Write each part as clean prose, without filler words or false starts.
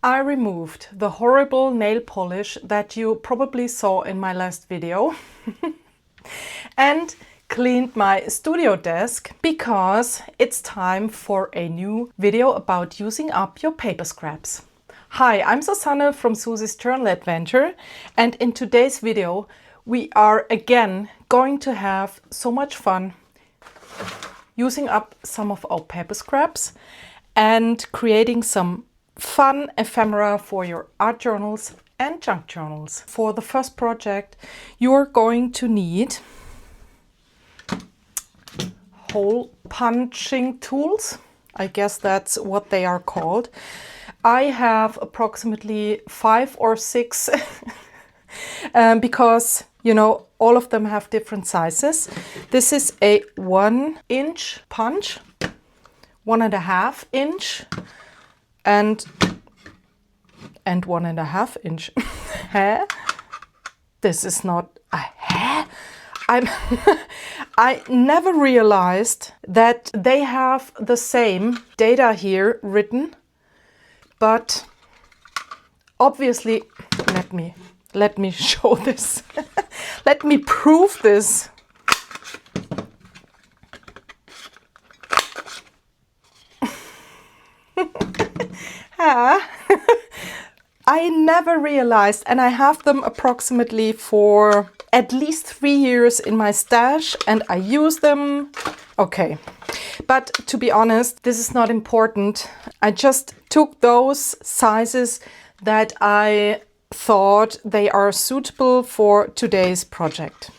I removed the horrible nail polish that you probably saw in my last video and cleaned my studio desk because it's time for a new video about using up your paper scraps. Hi, I'm Susanne from Susie's Journal Adventure, and in today's video we are again going to have so much fun using up some of our paper scraps and creating some fun ephemera for your art journals and junk journals. For the first project, you're going to need hole punching tools. I guess that's what they are called. I have approximately 5 or 6 because, you know, all of them have different sizes. This is a 1-inch punch, 1.5 inch, and 1.5 inch. Huh? This is not a hair. I never realized that they have the same data here written, but obviously, let me show this. Let me prove this. I never realized, and I have them approximately for at least 3 years in my stash, and I use them. Okay, but to be honest, this is not important. I just took those sizes that I thought they are suitable for today's project.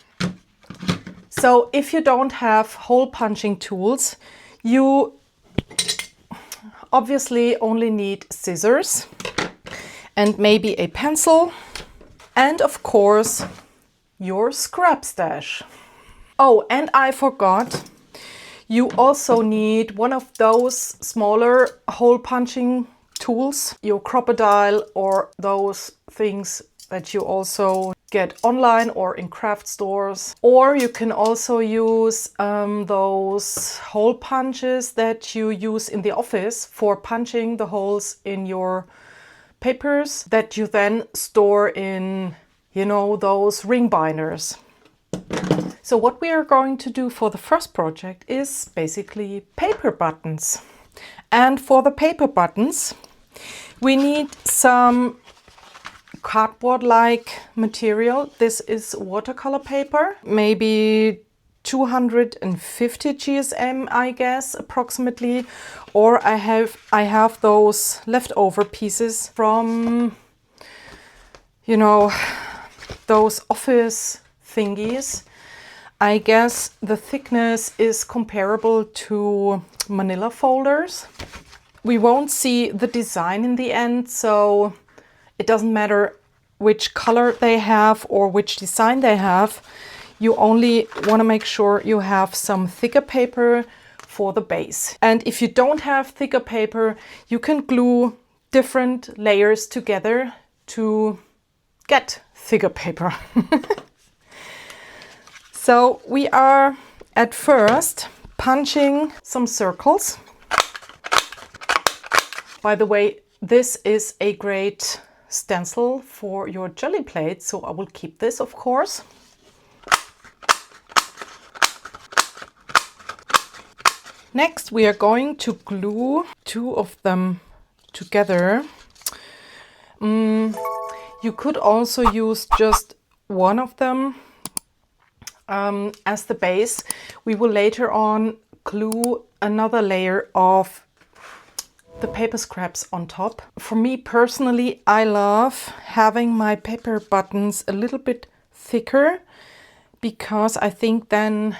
So if you don't have hole punching tools, you obviously only need scissors and maybe a pencil, and of course your scrap stash. Oh, and I forgot, you also need one of those smaller hole punching tools, your crocodile, or those things that you also get online or in craft stores. Or you can also use those hole punches that you use in the office for punching the holes in your papers that you then store in, you know, those ring binders. So what we are going to do for the first project is basically paper buttons. And for the paper buttons, we need some cardboard-like material. This is watercolor paper, maybe 250 GSM, I guess, approximately. Or I have those leftover pieces from, you know, those office thingies. I guess the thickness is comparable to manila folders. We won't see the design in the end, so it doesn't matter which color they have or which design they have. You only want to make sure you have some thicker paper for the base. And if you don't have thicker paper, you can glue different layers together to get thicker paper. So we are at first punching some circles. By the way, this is a great stencil for your jelly plate, so I will keep this, of course. Next, we are going to glue 2 of them together. You could also use just one of them as the base. We will later on glue another layer of the paper scraps on top. For me personally, I love having my paper buttons a little bit thicker because I think then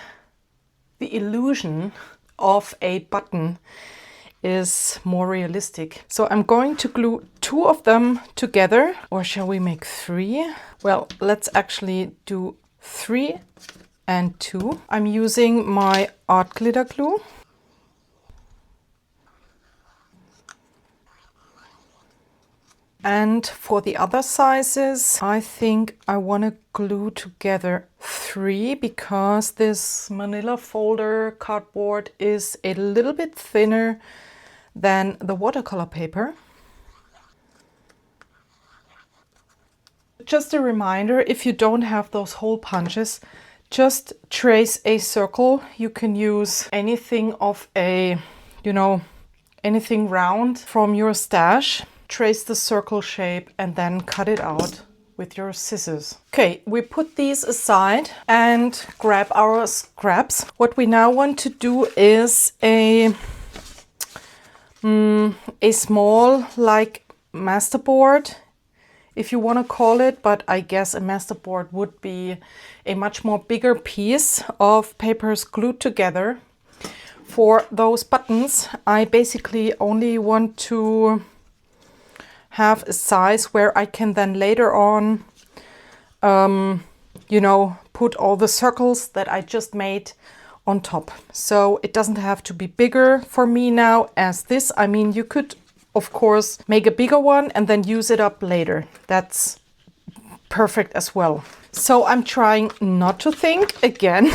the illusion of a button is more realistic. So I'm going to glue 2 of them together, or shall we make 3? Well, let's actually do 3 and 2. I'm using my art glitter glue. And for the other sizes, I think I want to glue together 3 because this manila folder cardboard is a little bit thinner than the watercolor paper. just a reminder, if you don't have those hole punches, just trace a circle. You can use anything of a, you know, anything round from your stash. Trace the circle shape and then cut it out with your scissors. Okay, we put these aside and grab our scraps. What we now want to do is a small, like, masterboard, if you want to call it, but I guess a masterboard would be a much more bigger piece of papers glued together. For those buttons, I basically only want to have a size where I can then later on, you know, put all the circles that I just made on top. So it doesn't have to be bigger for me now as this. I mean, you could, of course, make a bigger one and then use it up later. That's perfect as well. So I'm trying not to think again.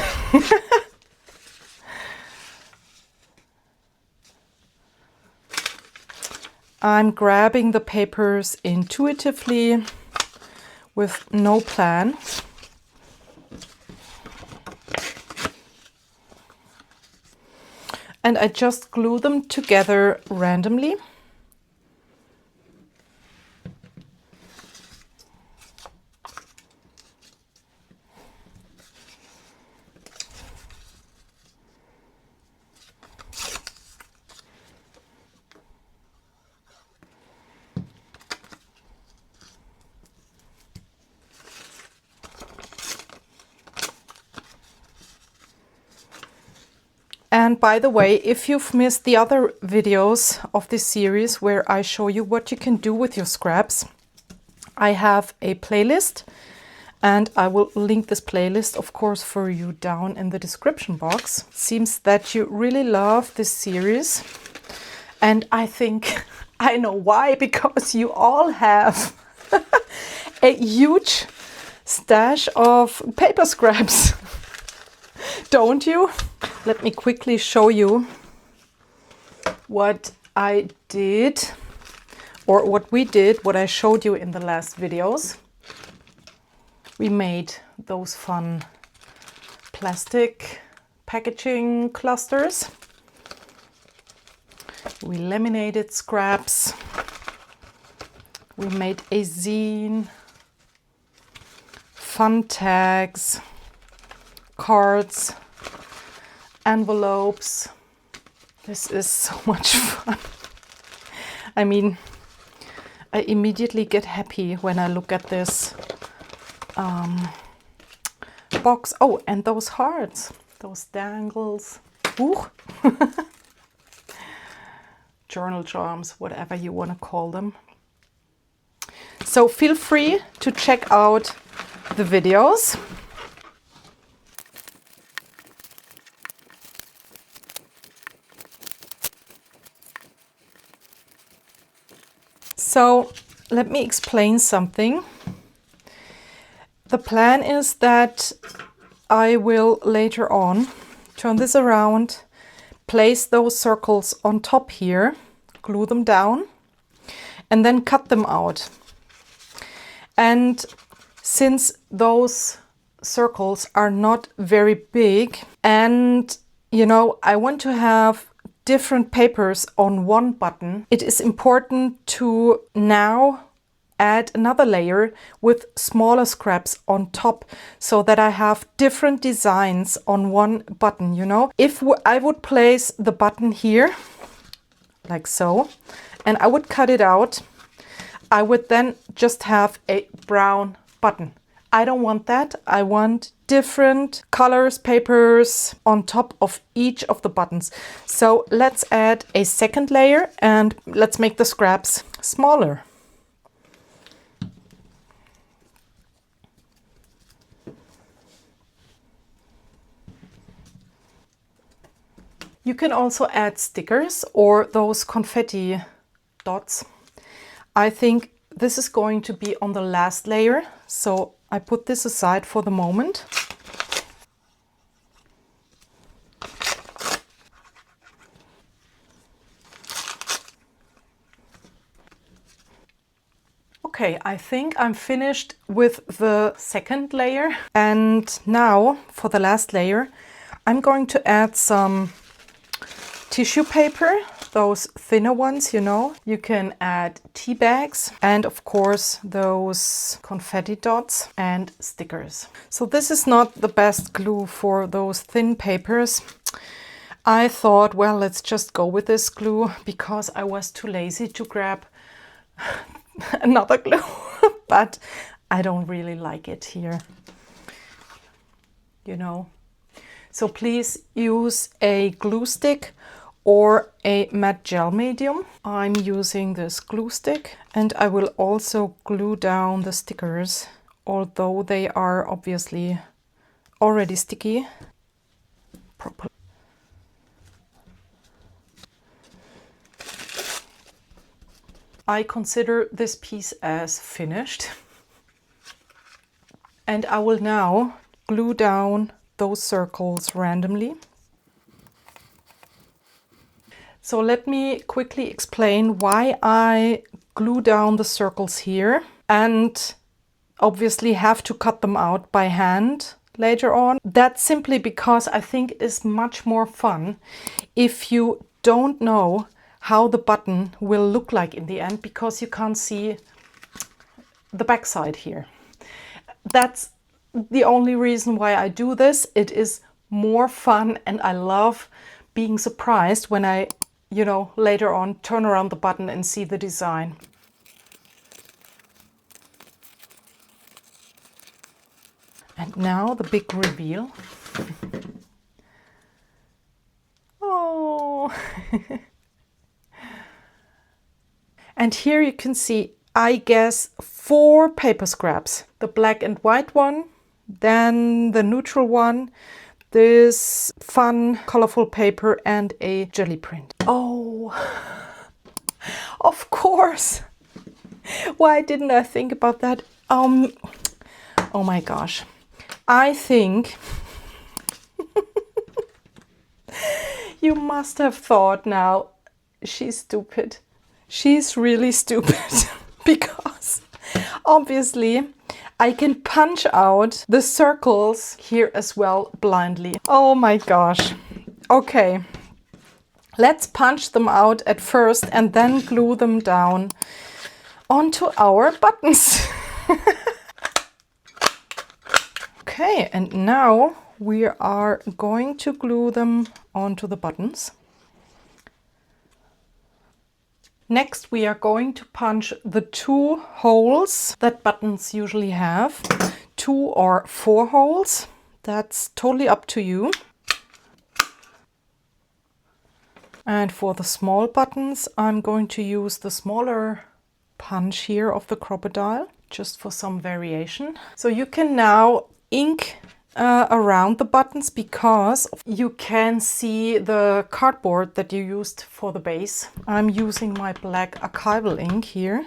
I'm grabbing the papers intuitively with no plan. And I just glue them together randomly. And by the way, if you've missed the other videos of this series where I show you what you can do with your scraps, I have a playlist, and I will link this playlist, of course, for you down in the description box. It seems that you really love this series, and I think I know why, because you all have a huge stash of paper scraps, don't you? Let me quickly show you what I did, or what we did, what I showed you in the last videos. We made those fun plastic packaging clusters. We laminated scraps. We made a zine, fun tags, cards, envelopes. This is so much fun. I mean, I immediately get happy when I look at this box. Oh, and those hearts, those dangles. Ooh. Journal charms, whatever you want to call them. So feel free to check out the videos. So let me explain something. The plan is that I will later on turn this around, place those circles on top here, glue them down, and then cut them out. And since those circles are not very big, and you know, I want to have different papers on one button, it is important to now add another layer with smaller scraps on top, so that I have different designs on one button, you know. If I would place the button here, like so, and I would cut it out, I would then just have a brown button. I don't want that. I want different colors, papers on top of each of the buttons. So let's add a second layer and let's make the scraps smaller. You can also add stickers or those confetti dots. I think this is going to be on the last layer, so I put this aside for the moment. Okay, I think I'm finished with the second layer. And now for the last layer, I'm going to add some tissue paper, those thinner ones, you know. You can add tea bags and of course those confetti dots and stickers. So this is not the best glue for those thin papers. I thought, well, let's just go with this glue because I was too lazy to grab another glue, but I don't really like it here, you know. So please use a glue stick or a matte gel medium. I'm using this glue stick, and I will also glue down the stickers, although they are obviously already sticky properly. I consider this piece as finished. And I will now glue down those circles randomly. So let me quickly explain why I glue down the circles here and obviously have to cut them out by hand later on. That's simply because I think it is much more fun if you don't know how the button will look like in the end, because you can't see the backside here. That's the only reason why I do this. It is more fun, and I love being surprised when I, you know, later on turn around the button and see the design. And now the big reveal. Oh! And here you can see, I guess, 4 paper scraps. The black and white one, then the neutral one, this fun, colorful paper, and a jelly print. Oh, of course. Why didn't I think about that? Oh my gosh. I think you must have thought now, she's stupid. She's really stupid because obviously I can punch out the circles here as well blindly. Oh my gosh. Okay, let's punch them out at first and then glue them down onto our buttons. Okay, and now we are going to glue them onto the buttons. Next, we are going to punch the 2 holes that buttons usually have. 2 or 4 holes. That's totally up to you. And for the small buttons, I'm going to use the smaller punch here of the crocodile, just for some variation. So you can now ink around the buttons because you can see the cardboard that you used for the base. I'm using my black archival ink here.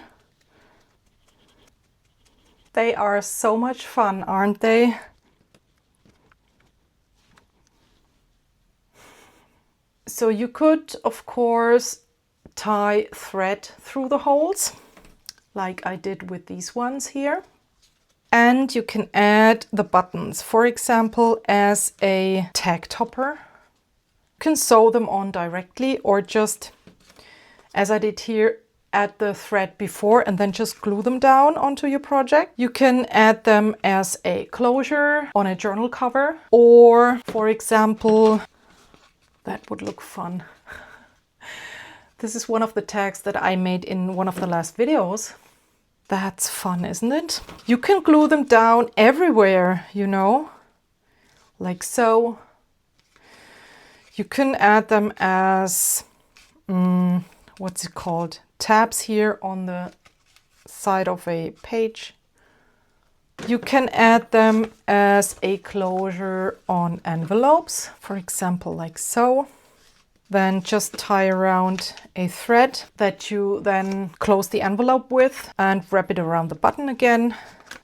They are so much fun, aren't they? So you could, of course, tie thread through the holes, like I did with these ones here. And you can add the buttons, for example, as a tag topper. You can sew them on directly, or just, as I did here, add the thread before and then just glue them down onto your project. You can add them as a closure on a journal cover, or, for example, that would look fun. This is one of the tags that I made in one of the last videos. That's fun, isn't it? You can glue them down everywhere, you know, like so. You can add them as, what's it called? Tabs here on the side of a page. You can add them as a closure on envelopes, for example, like so. Then just tie around a thread that you then close the envelope with and wrap it around the button again.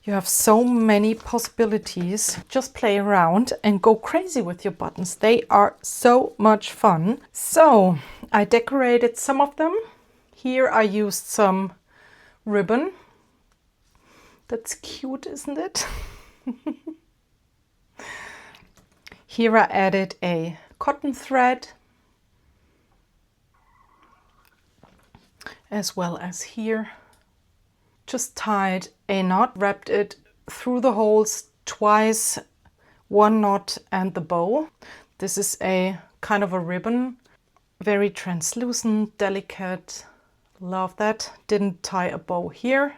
You have so many possibilities. Just play around and go crazy with your buttons. They are so much fun. So I decorated some of them. Here I used some ribbon That's cute, isn't it? Here I added a cotton thread, as well as here. Just tied a knot, wrapped it through the holes twice, one knot and the bow. This is a kind of a ribbon, very translucent, delicate. Love that. Didn't tie a bow here,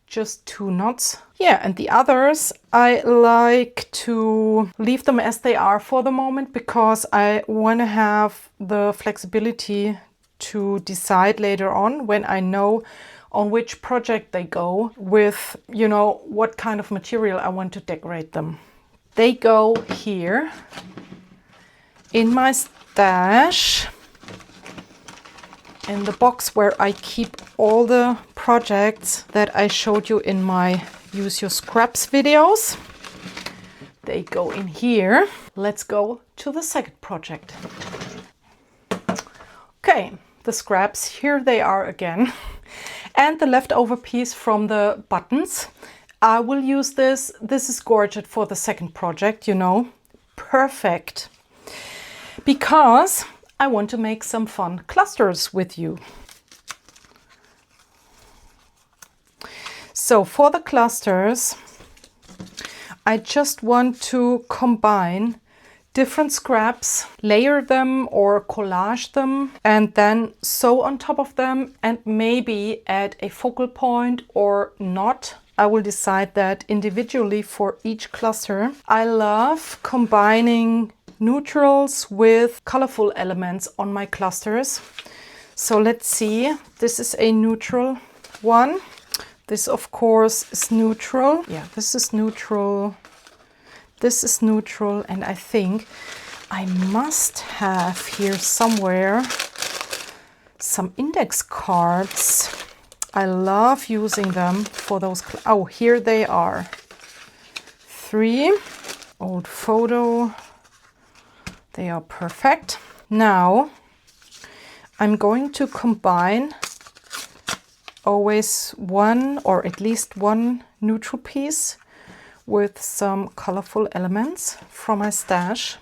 just 2 knots. Yeah, and the others I like to leave them as they are for the moment, because I want to have the flexibility to decide later on, when I know on which project they go, with, you know, what kind of material I want to decorate them. They go here in my stash, in the box where I keep all the projects that I showed you in my Use Your Scraps videos. They go in here. Let's go to the second project. Okay, the scraps, here they are again. And the leftover piece from the buttons. I will use this. This is gorgeous for the second project, you know. Perfect. Because I want to make some fun clusters with you. So for the clusters, I just want to combine different scraps, layer them or collage them, and then sew on top of them, and maybe add a focal point or not. I will decide that individually for each cluster. I love combining neutrals with colorful elements on my clusters. So let's see, this is a neutral one. This of course is neutral. Yeah, this is neutral. This is neutral, and I think I must have here somewhere some index cards. I love using them for those. Oh, here they are. 3. Old photo. They are perfect. Now I'm going to combine always one, or at least one, neutral piece with some colorful elements from my stash.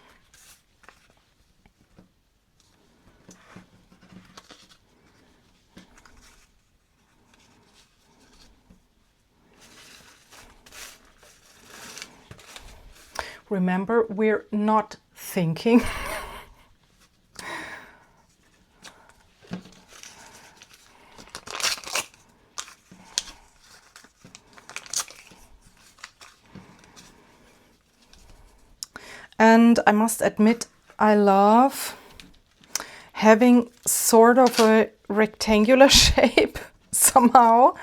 Remember, we're not thinking. And I must admit, I love having sort of a rectangular shape somehow.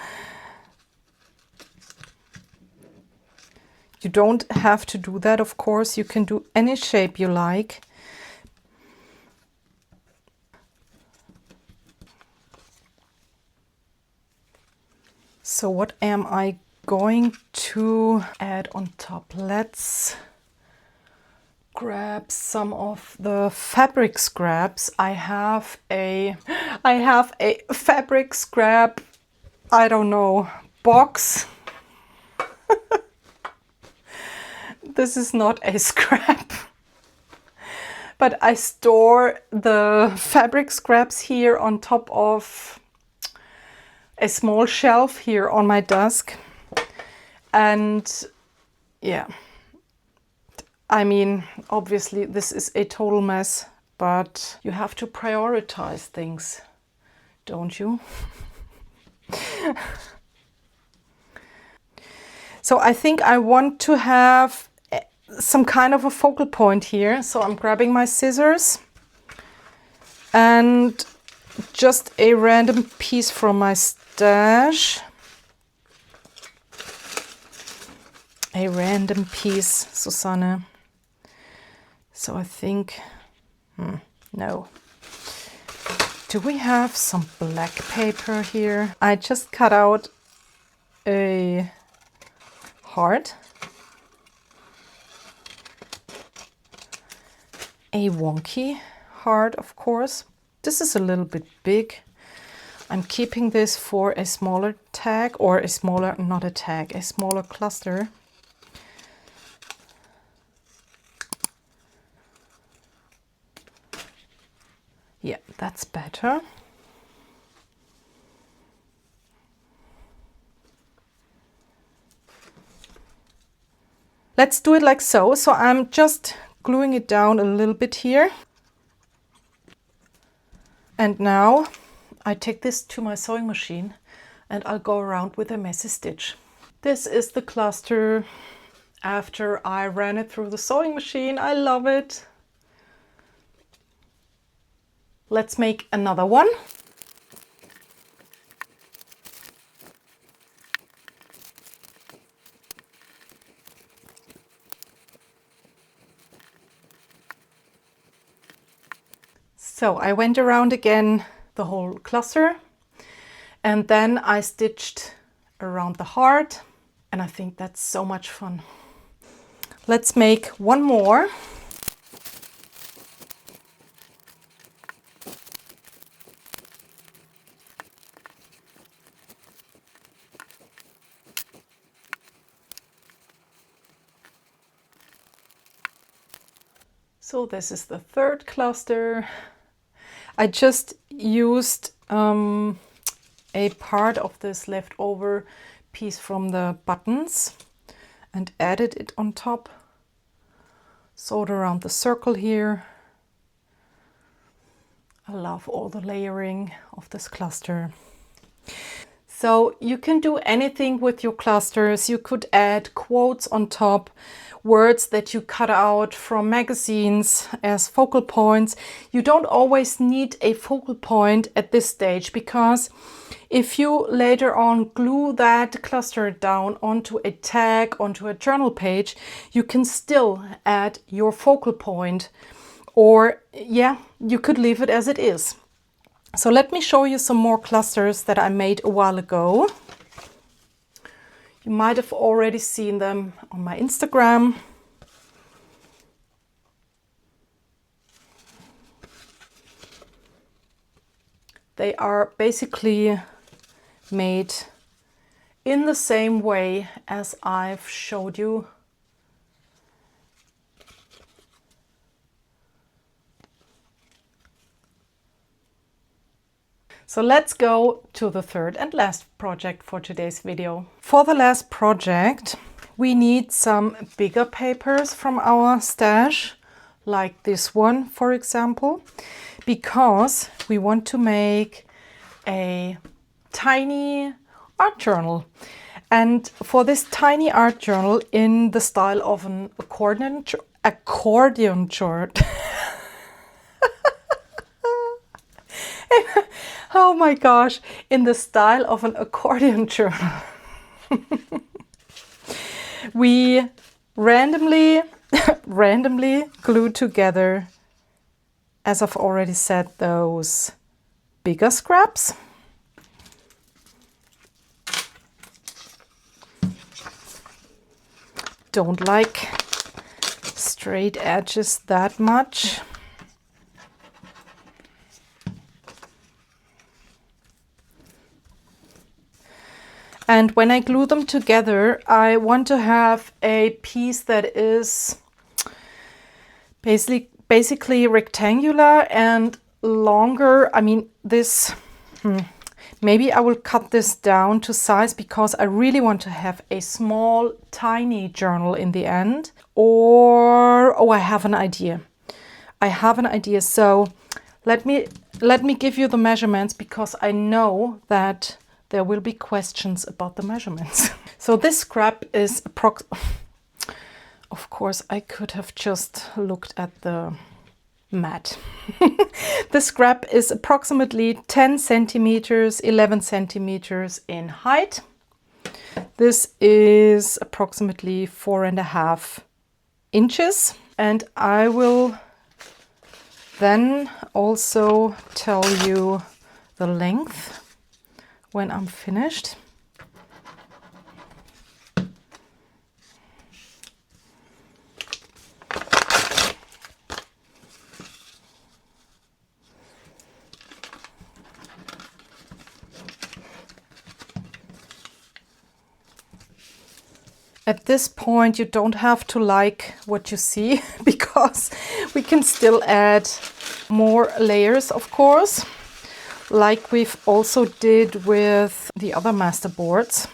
You don't have to do that, of course. You can do any shape you like. So what am I going to add on top? Let's grab some of the fabric scraps. I have a fabric scrap, I don't know, box. This is not a scrap, but I store the fabric scraps here on top of a small shelf here on my desk. And yeah, I mean, obviously this is a total mess, but you have to prioritize things, don't you? So I think I want to have some kind of a focal point here. So I'm grabbing my scissors and just a random piece from my stash. A random piece, Susanne. So I think, no. Do we have some black paper here? I just cut out a heart. A wonky heart, of course. This is a little bit big. I'm keeping this for a smaller tag, or a smaller, not a tag, a smaller cluster. Yeah, that's better. Let's do it like so. So I'm just gluing it down a little bit here. And now I take this to my sewing machine and I'll go around with a messy stitch. This is the cluster after I ran it through the sewing machine. I love it. Let's make another one. So I went around again the whole cluster, and then I stitched around the heart, and I think that's so much fun. Let's make one more. So this is the third cluster. I just used a part of this leftover piece from the buttons and added it on top. Sewed around the circle here. I love all the layering of this cluster. So you can do anything with your clusters. You could add quotes on top, words that you cut out from magazines as focal points. You don't always need a focal point at this stage, because if you later on glue that cluster down onto a tag, onto a journal page, you can still add your focal point, or yeah, you could leave it as it is. So let me show you some more clusters that I made a while ago. You might have already seen them on my Instagram. They are basically made in the same way as I've showed you. So let's go to the third and last project for today's video. For the last project, we need some bigger papers from our stash, like this one, for example, because we want to make a tiny art journal. And for this tiny art journal in the style of an accordion chart. Oh my gosh, in the style of an accordion journal. We randomly glued together, as I've already said, those bigger scraps. Don't like straight edges that much. And when I glue them together, I want to have a piece that is basically rectangular and longer. I mean, this, maybe I will cut this down to size, because I really want to have a small, tiny journal in the end. Or, oh, I have an idea. So let me give you the measurements, because I know that there will be questions about the measurements. So this scrap is of course, I could have just looked at the mat. The scrap is approximately 10 centimeters, 11 centimeters in height. This is approximately 4.5 inches. And I will then also tell you the length when I'm finished. At this point, you don't have to like what you see because we can still add more layers, of course, like we've also did with the other masterboards.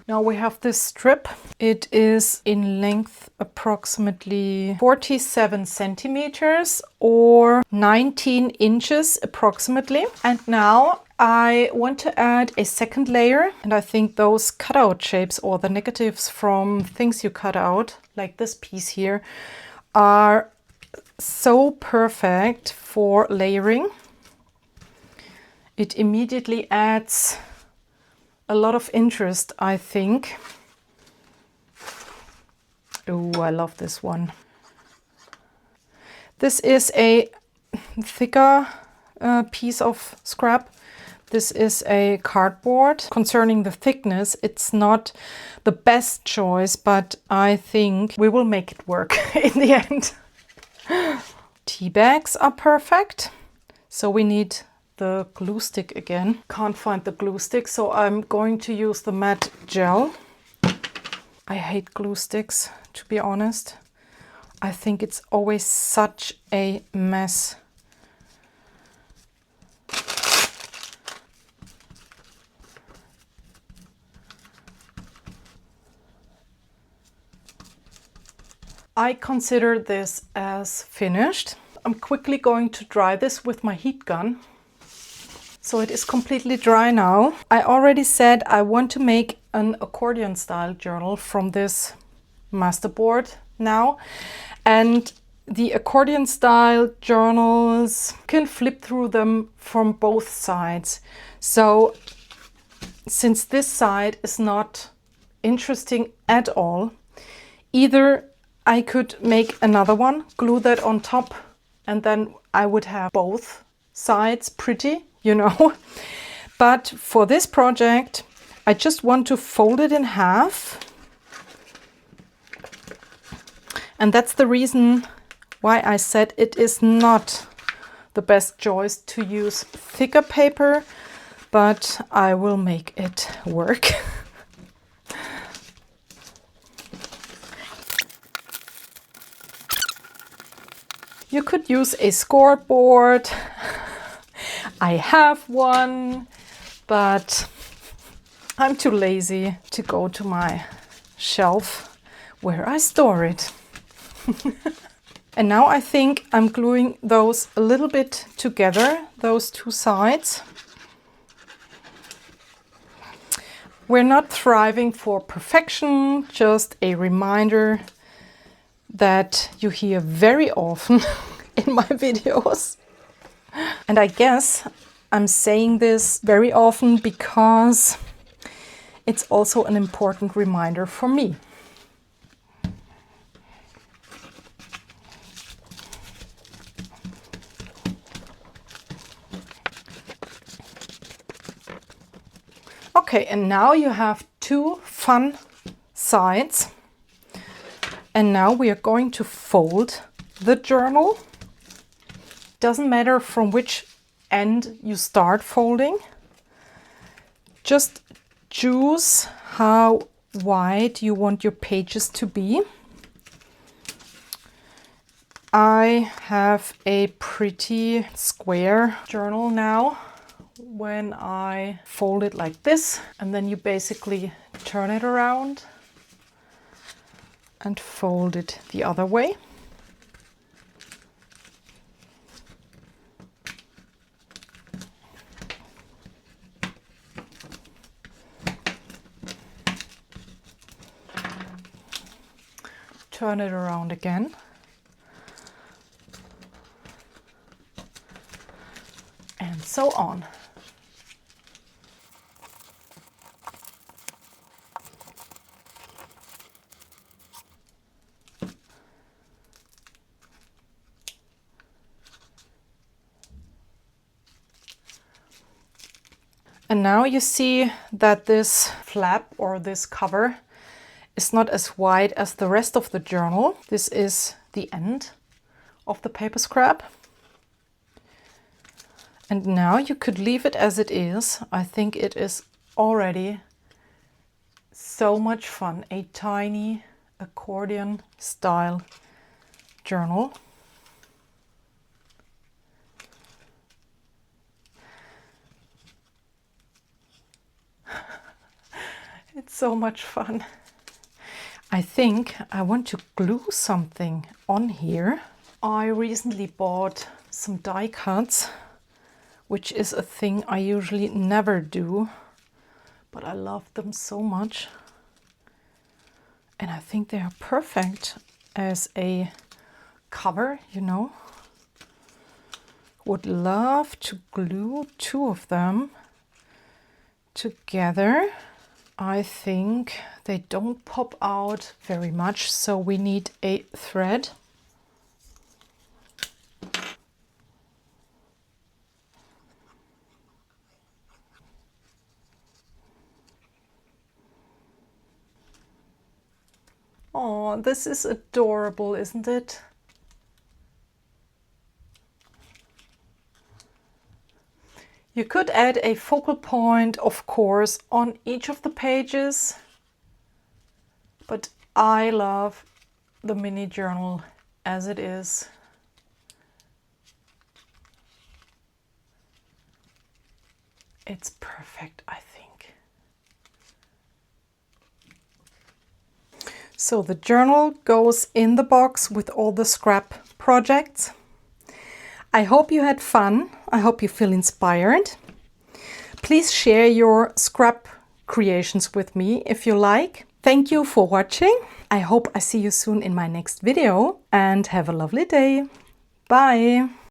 Now we have this strip. It is in length approximately 47 centimeters or 19 inches approximately. And now I want to add a second layer, and I think those cutout shapes or the negatives from things you cut out, like this piece here, are so perfect for layering. It immediately adds a lot of interest, I think. Oh, I love this one. This is a thicker piece of scrap. This is a cardboard. Concerning the thickness, it's not the best choice, but I think we will make it work in the end. Tea bags are perfect. So we need the glue stick again. Can't find the glue stick, so I'm going to use the matte gel. I hate glue sticks, to be honest. I think it's always such a mess. I consider this as finished. I'm quickly going to dry this with my heat gun. So it is completely dry now. I already said I want to make an accordion style journal from this masterboard now. And the accordion style journals, you can flip through them from both sides. So since this side is not interesting at all, either I could make another one, glue that on top, and then I would have both sides pretty, you know. But for this project, I just want to fold it in half. And that's the reason why I said it is not the best choice to use thicker paper, but I will make it work. You could use a scoreboard. I have one, but I'm too lazy to go to my shelf where I store it. And now I think I'm gluing those a little bit together, those two sides. We're not striving for perfection, just a reminder that you hear very often in my videos. And I guess I'm saying this very often because it's also an important reminder for me. Okay, and now you have two fun sides. And now we are going to fold the journal. Doesn't matter from which end you start folding. Just choose how wide you want your pages to be. I have a pretty square journal now. When I fold it like this, and then you basically turn it around and fold it the other way. Turn it around again. And so on. And now you see that this flap or this cover is not as wide as the rest of the journal. This is the end of the paper scrap. And now you could leave it as it is. I think it is already so much fun. A tiny accordion style journal. It's so much fun. I think I want to glue something on here. I recently bought some die cuts, which is a thing I usually never do, but I love them so much. And I think they are perfect as a cover, you know. Would love to glue two of them together. I think they don't pop out very much, so we need a thread. Oh, this is adorable, isn't it? You could add a focal point, of course, on each of the pages, but I love the mini journal as it is. It's perfect, I think. So the journal goes in the box with all the scrap projects. I hope you had fun. I hope you feel inspired. Please share your scrap creations with me if you like. Thank you for watching. I hope I see you soon in my next video and have a lovely day. Bye.